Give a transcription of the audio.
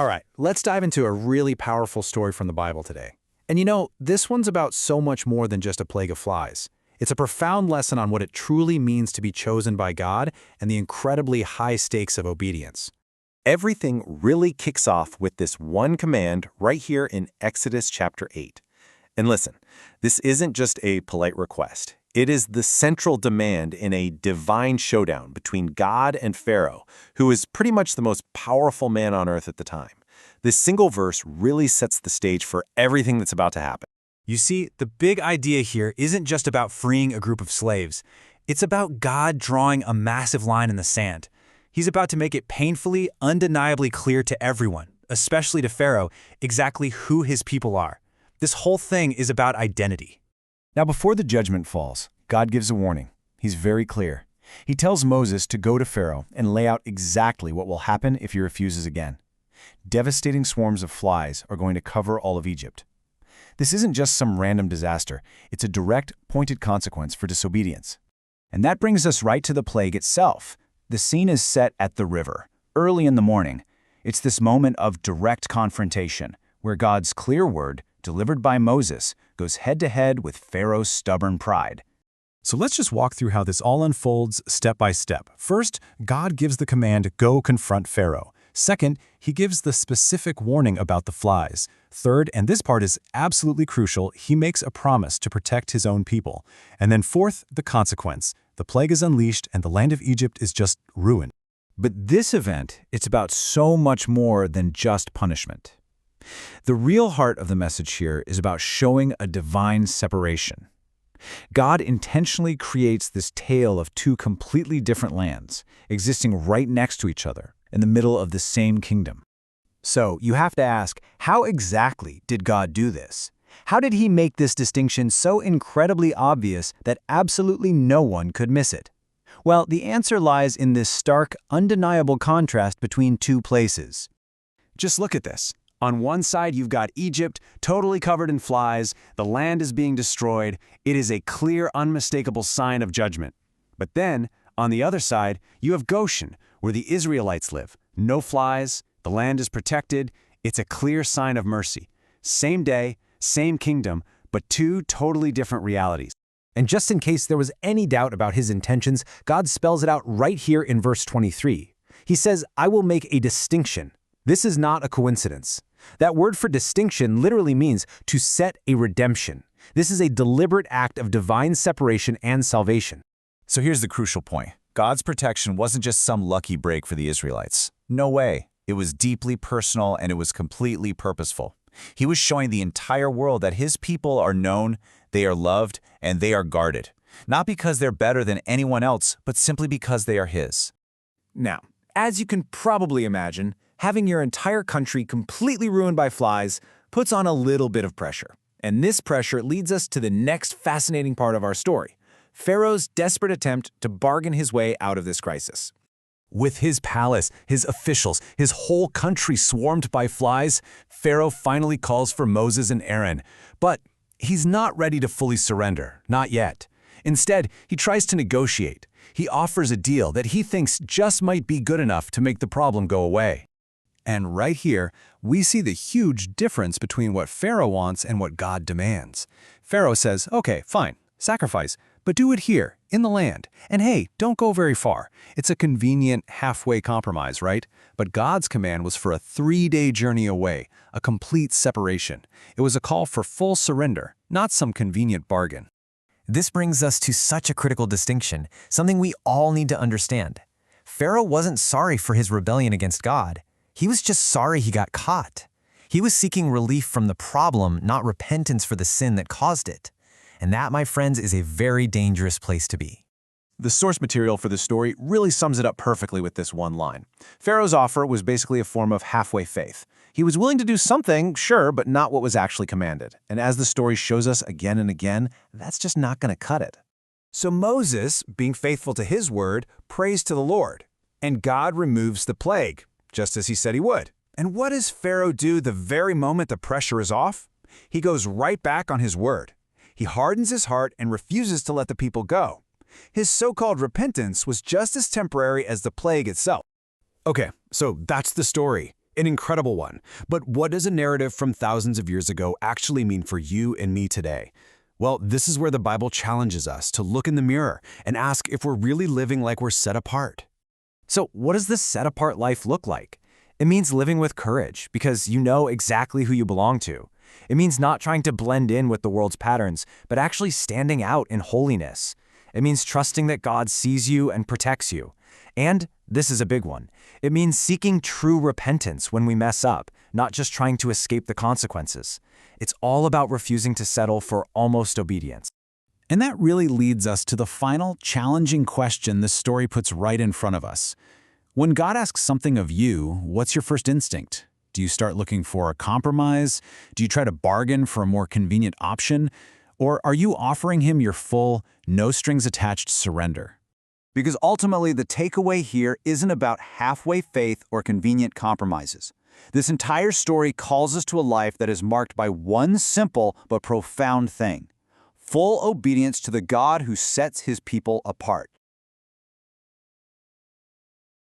All right, let's dive into a really powerful story from the Bible today. And this one's about so much more than just a plague of flies. It's a profound lesson on what it truly means to be chosen by God and the incredibly high stakes of obedience. Everything really kicks off with this one command right here in Exodus chapter 8. And listen, this isn't just a polite request. It is the central demand in a divine showdown between God and Pharaoh, who is pretty much the most powerful man on earth at the time. This single verse really sets the stage for everything that's about to happen. You see, the big idea here isn't just about freeing a group of slaves. It's about God drawing a massive line in the sand. He's about to make it painfully, undeniably clear to everyone, especially to Pharaoh, exactly who his people are. This whole thing is about identity. Now, before the judgment falls, God gives a warning. He's very clear. He tells Moses to go to Pharaoh and lay out exactly what will happen if he refuses again. Devastating swarms of flies are going to cover all of Egypt. This isn't just some random disaster. It's a direct, pointed consequence for disobedience. And that brings us right to the plague itself. The scene is set at the river, early in the morning. It's this moment of direct confrontation, where God's clear word, delivered by Moses, goes head-to-head with Pharaoh's stubborn pride. So let's just walk through how this all unfolds step by step. First, God gives the command, go confront Pharaoh. Second, he gives the specific warning about the flies. Third, and this part is absolutely crucial, he makes a promise to protect his own people. And then fourth, the consequence. The plague is unleashed and the land of Egypt is just ruined. But this event, it's about so much more than just punishment. The real heart of the message here is about showing a divine separation. God intentionally creates this tale of two completely different lands, existing right next to each other, in the middle of the same kingdom. So you have to ask, how exactly did God do this? How did he make this distinction so incredibly obvious that absolutely no one could miss it? Well, the answer lies in this stark, undeniable contrast between two places. Just look at this. On one side, you've got Egypt, totally covered in flies, the land is being destroyed, it is a clear, unmistakable sign of judgment. But then, on the other side, you have Goshen, where the Israelites live. No flies, the land is protected, it's a clear sign of mercy. Same day, same kingdom, but two totally different realities. And just in case there was any doubt about his intentions, God spells it out right here in verse 23. He says, I will make a distinction. This is not a coincidence. That word for distinction literally means to set a redemption. This is a deliberate act of divine separation and salvation. So here's the crucial point. God's protection wasn't just some lucky break for the Israelites. No way. It was deeply personal and it was completely purposeful. He was showing the entire world that his people are known, they are loved, and they are guarded. Not because they're better than anyone else, but simply because they are his. Now, as you can probably imagine, having your entire country completely ruined by flies puts on a little bit of pressure. And this pressure leads us to the next fascinating part of our story, Pharaoh's desperate attempt to bargain his way out of this crisis. With his palace, his officials, his whole country swarmed by flies, Pharaoh finally calls for Moses and Aaron. But he's not ready to fully surrender, not yet. Instead, he tries to negotiate. He offers a deal that he thinks just might be good enough to make the problem go away. And right here, we see the huge difference between what Pharaoh wants and what God demands. Pharaoh says, okay, fine, sacrifice, but do it here, in the land. And hey, don't go very far. It's a convenient halfway compromise, right? But God's command was for a 3-day journey away, a complete separation. It was a call for full surrender, not some convenient bargain. This brings us to such a critical distinction, something we all need to understand. Pharaoh wasn't sorry for his rebellion against God. He was just sorry he got caught. He was seeking relief from the problem, not repentance for the sin that caused it. And that, my friends, is a very dangerous place to be. The source material for this story really sums it up perfectly with this one line. Pharaoh's offer was basically a form of halfway faith. He was willing to do something, sure, but not what was actually commanded. And as the story shows us again and again, that's just not going to cut it. So Moses, being faithful to his word, prays to the Lord. And God removes the plague, just as he said he would. And what does Pharaoh do the very moment the pressure is off? He goes right back on his word. He hardens his heart and refuses to let the people go. His so-called repentance was just as temporary as the plague itself. Okay, so that's the story. An incredible one. But what does a narrative from thousands of years ago actually mean for you and me today? Well, this is where the Bible challenges us to look in the mirror and ask if we're really living like we're set apart. So what does this set-apart life look like? It means living with courage because you know exactly who you belong to. It means not trying to blend in with the world's patterns, but actually standing out in holiness. It means trusting that God sees you and protects you. And, this is a big one, it means seeking true repentance when we mess up, not just trying to escape the consequences. It's all about refusing to settle for almost obedience. And that really leads us to the final, challenging question this story puts right in front of us. When God asks something of you, what's your first instinct? Do you start looking for a compromise? Do you try to bargain for a more convenient option? Or are you offering him your full, no-strings-attached surrender? Because ultimately, the takeaway here isn't about halfway faith or convenient compromises. This entire story calls us to a life that is marked by one simple but profound thing: full obedience to the God who sets his people apart.